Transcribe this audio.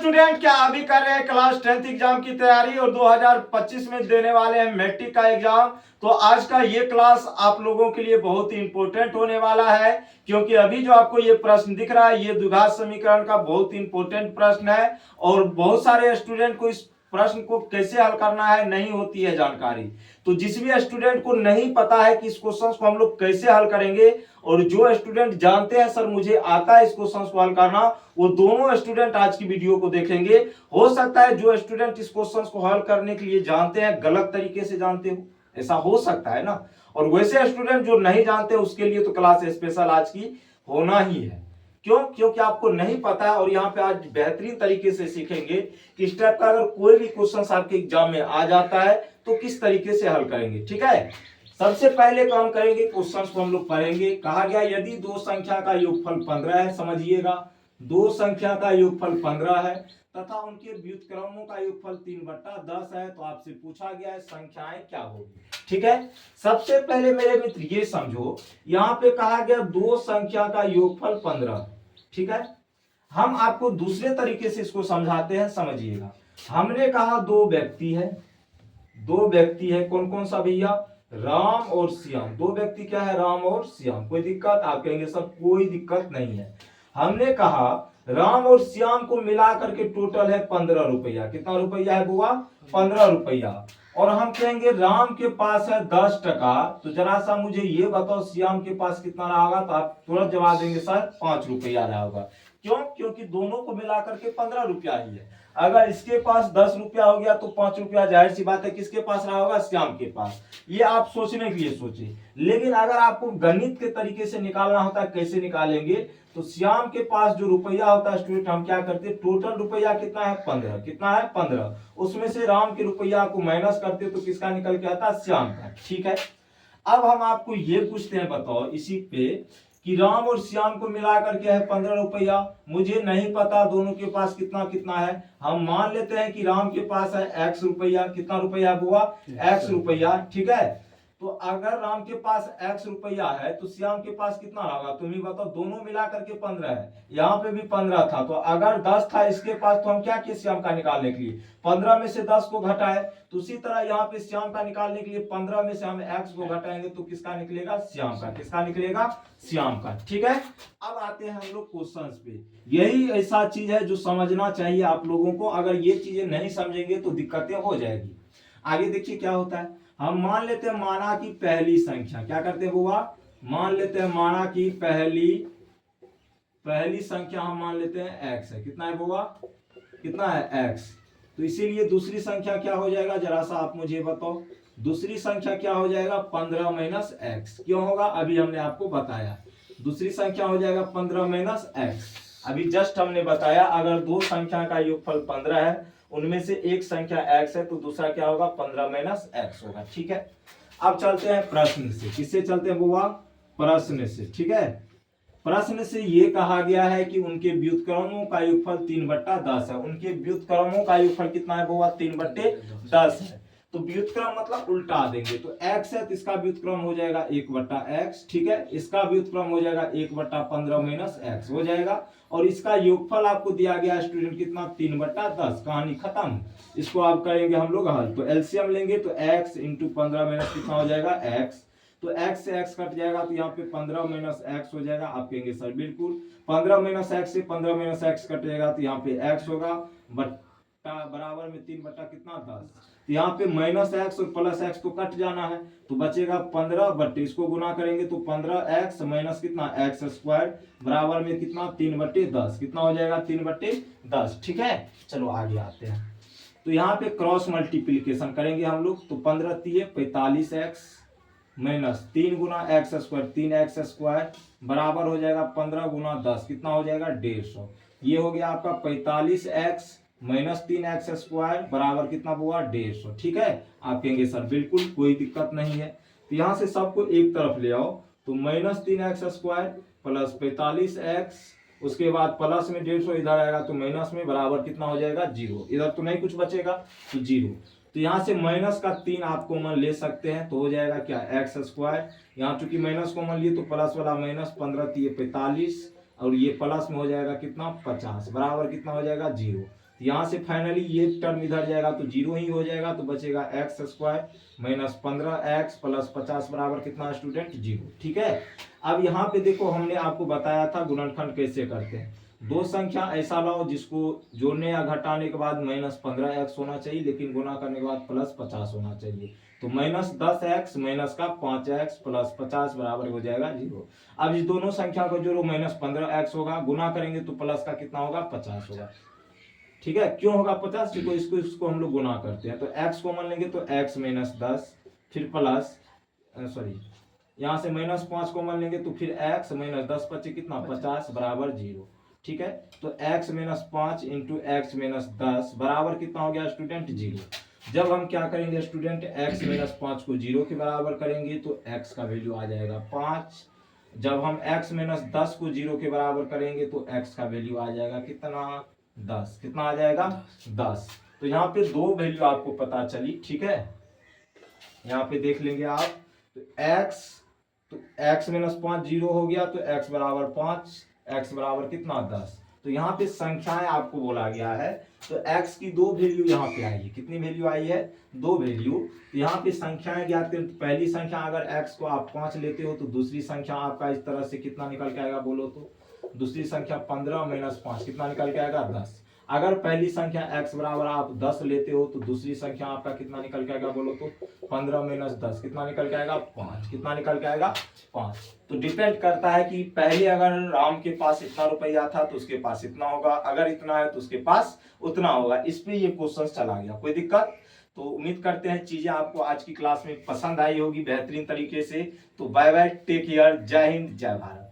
Student, क्या अभी कर रहे हैं क्लास 10th एग्जाम की तैयारी और 2025 में देने वाले हैं मैट्रिक का एग्जाम। तो आज का ये क्लास आप लोगों के लिए बहुत ही इंपॉर्टेंट होने वाला है, क्योंकि अभी जो आपको ये प्रश्न दिख रहा है ये द्विघात समीकरण का बहुत ही इंपॉर्टेंट प्रश्न है और बहुत सारे स्टूडेंट को इस प्रश्न को कैसे हल करना है नहीं होती है जानकारी। तो जिस भी स्टूडेंट को नहीं पता है कि इस क्वेश्चन को हम लोग कैसे हल करेंगे और जो स्टूडेंट जानते हैं सर मुझे आता है इस क्वेश्चन को हल करना, वो दोनों स्टूडेंट आज की वीडियो को देखेंगे। हो सकता है जो स्टूडेंट इस क्वेश्चन को हल करने के लिए जानते हैं गलत तरीके से जानते हो, ऐसा हो सकता है ना। और वैसे स्टूडेंट जो नहीं जानते उसके लिए तो क्लास स्पेशल आज की होना ही है। क्यों? क्योंकि आपको नहीं पता है और यहाँ पे आज बेहतरीन तरीके से सीखेंगे कि इस टाइप का अगर कोई भी क्वेश्चन आपके एग्जाम में आ जाता है तो किस तरीके से हल करेंगे। ठीक है, सबसे पहले काम करेंगे क्वेश्चन को हम लोग पढ़ेंगे। कहा गया यदि दो संख्या का योगफल 15 है, समझिएगा दो संख्या का योगफल 15 है तथा उनके व्युत्क्रमों का योगफल 3/10 है, तो आपसे पूछा गया है संख्याएं क्या होगी। ठीक है, सबसे पहले मेरे मित्र ये समझो, यहाँ पे कहा गया दो संख्या का योगफल 15। ठीक है, हम आपको दूसरे तरीके से इसको समझाते हैं, समझिएगा। हमने कहा दो व्यक्ति है, दो व्यक्ति है, कौन कौन सा भैया? राम और श्याम। दो व्यक्ति क्या है? राम और श्याम। कोई दिक्कत? आप कहेंगे सर कोई दिक्कत नहीं है। हमने कहा राम और श्याम को मिला करके टोटल है 15 रुपया। कितना रुपया है बुआ? 15 रुपया। और हम कहेंगे राम के पास है 10 टका, तो जरा सा मुझे ये बताओ श्याम के पास कितना रहा होगा? तो आप तुरंत जवाब देंगे सर 5 रुपया रहा होगा। क्यों? क्योंकि दोनों को मिला करके 15 रुपया ही है। अगर इसके पास 10 रुपया हो गया तो 5 रुपया जाहिर सी बात है किसके पास रहा होगा? श्याम के पास। ये आप सोचने के लिए सोचे, लेकिन अगर आपको गणित के तरीके से निकालना होता है कैसे निकालेंगे, तो श्याम के पास जो रुपया होता है स्टूडेंट हम क्या करते हैं, टोटल रुपया कितना है? 15। कितना है? 15। उसमें से राम के रुपया को माइनस करते तो किसका निकल के आता? श्याम का। ठीक है, अब हम आपको ये पूछते हैं, बताओ इसी पे कि राम और श्याम को मिला करके है 15 रुपया। मुझे नहीं पता दोनों के पास कितना कितना है। हम मान लेते हैं कि राम के पास है x रुपया। कितना रुपया हुआ? x रुपया। ठीक है, तो अगर राम के पास x रुपया है तो श्याम के पास कितना होगा? तुम ही बताओ। दोनों मिला करके 15 है, यहाँ पे भी 15 था, तो अगर 10 था इसके पास तो हम क्या किए श्याम का निकालने के लिए? 15 में से 10 को घटाए। तो उसी तरह यहाँ पे श्याम का निकालने के लिए 15 में से हम x को घटाएंगे तो किसका निकलेगा? श्याम का। किसका निकलेगा? श्याम का। ठीक है, अब आते हैं हम लोग क्वेश्चंस पे। यही ऐसा चीज है जो समझना चाहिए आप लोगों को। अगर ये चीजें नहीं समझेंगे तो दिक्कतें हो जाएगी। आगे देखिए क्या होता है। हम मान लेते हैं माना की पहली संख्या, क्या करते हैं बुआ? मान लेते हैं माना की पहली संख्या हम मान लेते हैं x है। कितना है बुआ? कितना है? x। तो इसीलिए दूसरी संख्या क्या हो जाएगा? जरा सा आप मुझे बताओ, दूसरी संख्या क्या हो जाएगा? 15 माइनस एक्स। क्यों होगा? अभी हमने आपको बताया। दूसरी संख्या हो जाएगा 15 माइनस एक्स। अभी जस्ट हमने बताया अगर दो संख्या का योगफल 15 है, उनमें से एक संख्या x है तो दूसरा क्या होगा? 15 माइनस एक्स होगा। ठीक है, अब चलते हैं प्रश्न से। किससे चलते हैं बुआ? प्रश्न से। ठीक है, प्रश्न से ये कहा गया है कि उनके व्युत्क्रमों का योगफल 3/10 है। उनके व्युत्क्रमों का योगफल कितना है बुआ? 3/10 है। तो व्युत्क्रम मतलब उल्टा देंगे, तो x है तो इसका व्युत्क्रम हो जाएगा 1/x। ठीक है, इसका व्युत्क्रम हो जाएगा 1/15 माइनस एक्स हो जाएगा। और इसका योगफल आपको दिया गया स्टूडेंट कितना? 3/10। कहानी खत्म। इसको आप करेंगे हम लोग हल, तो एलसीएम लेंगे तो x इंटू 15 माइनस कितना हो जाएगा? x। तो x से x कट जाएगा तो यहाँ पे 15 माइनस एक्स हो जाएगा। आप कहेंगे सर बिल्कुल 15 माइनस एक्स से 15 माइनस एक्स कट जाएगा तो यहाँ पे x होगा बट्टा बराबर में 3 कितना? 10। तो यहाँ पे माइनस एक्स और प्लस एक्स तो कट जाना है, तो बचेगा 15 बट्टे इसको गुना करेंगे तो 15x माइनस कितना? एक्स स्क्वायर बराबर में कितना? 3/10। कितना हो जाएगा? 3/10। ठीक है, चलो आगे आते हैं। तो यहाँ पे क्रॉस मल्टीप्लीकेशन करेंगे हम लोग, तो 15 3 45x माइनस 3 गुना एक्स स्क्वायर 3x स्क्वायर बराबर हो जाएगा 15 गुना 10। कितना हो जाएगा? 150। ये हो गया आपका 45x माइनस 3x स्क्वायर बराबर कितना हुआ? 150। ठीक है, आप कहेंगे सर बिल्कुल कोई दिक्कत नहीं है। तो यहाँ से सबको एक तरफ ले आओ, तो minus 3x square plus 45x, उसके बाद प्लस में 150 इधर आएगा तो माइनस में बराबर कितना हो जाएगा? 0। इधर तो नहीं कुछ बचेगा तो 0। तो यहाँ से माइनस का 3 आप कॉमन ले सकते हैं तो हो जाएगा क्या? X square. यहाँ चूंकि माइनस कॉमन लिए तो प्लस वाला माइनस 15 3 45 और ये प्लस में हो जाएगा कितना? 50 बराबर कितना हो जाएगा? 0। तो यहाँ से फाइनली ये टर्म इधर जाएगा तो 0 ही हो जाएगा, तो बचेगा x square minus 15x plus 50 बराबर कितना स्टूडेंट 0। ठीक है, अब यहाँ पे देखो हमने आपको बताया था गुणनखंड कैसे करते हैं। दो संख्या ऐसा लाओ जिसको जोड़ने या घटाने के बाद -15x होना चाहिए, लेकिन गुना करने के बाद +50 होना चाहिए। तो -10x माइनस का 5x प्लस 50 बराबर हो जाएगा 0। अब इस दोनों संख्या को जोड़ो, -15x होगा, गुना करेंगे तो प्लस का कितना होगा 50 होगा। ठीक है, क्यों होगा 50? देखो इसको हम लोग गुना करते हैं, तो x कॉमन लेंगे तो x माइनस 10 फिर प्लस सॉरी यहाँ से -5 कॉमन लेंगे तो फिर x माइनस 10 बचे कितना 50 बराबर 0। ठीक है, तो x minus 5 into x minus 10 बराबर कितना हो गया स्टूडेंट 0। जब हम क्या करेंगे स्टूडेंट x माइनस 5 को 0 के बराबर करेंगे तो x का वैल्यू आ जाएगा 5। जब हम x माइनस 10 को 0 के बराबर करेंगे तो x का वैल्यू आ जाएगा कितना 10। कितना आ जाएगा 10। तो यहाँ पे दो वैल्यू आपको पता चली। ठीक है, यहाँ पे देख लेंगे आप, तो x माइनस 5 0 हो गया तो x बराबर 5, x बराबर कितना 10। तो यहाँ पे संख्याएं आपको बोला गया है, तो x की दो वैल्यू यहाँ पे आई है। कितनी वैल्यू आई है? दो वैल्यू। तो यहाँ पे संख्याएं ज्ञात करें, तो पहली संख्या अगर x को आप 5 लेते हो तो दूसरी संख्या आपका इस तरह से कितना निकल के आएगा बोलो तो? दूसरी संख्या 15 माइनस 5 कितना निकल के आएगा 10। अगर पहली संख्या x बराबर आप 10 लेते हो तो दूसरी संख्या आपका कितना निकल के आएगा बोलो तो? 15 माइनस 10 कितना निकल के आएगा 5। कितना निकल के आएगा 5। तो डिपेंड करता है कि पहले अगर राम के पास इतना रुपया था तो उसके पास इतना होगा, अगर इतना है तो उसके पास उतना होगा। इस पे ये क्वेश्चन चला गया। कोई दिक्कत? तो उम्मीद करते हैं चीजें आपको आज की क्लास में पसंद आई होगी बेहतरीन तरीके से। तो बाय बाय, टेक केयर, जय हिंद, जय भारत।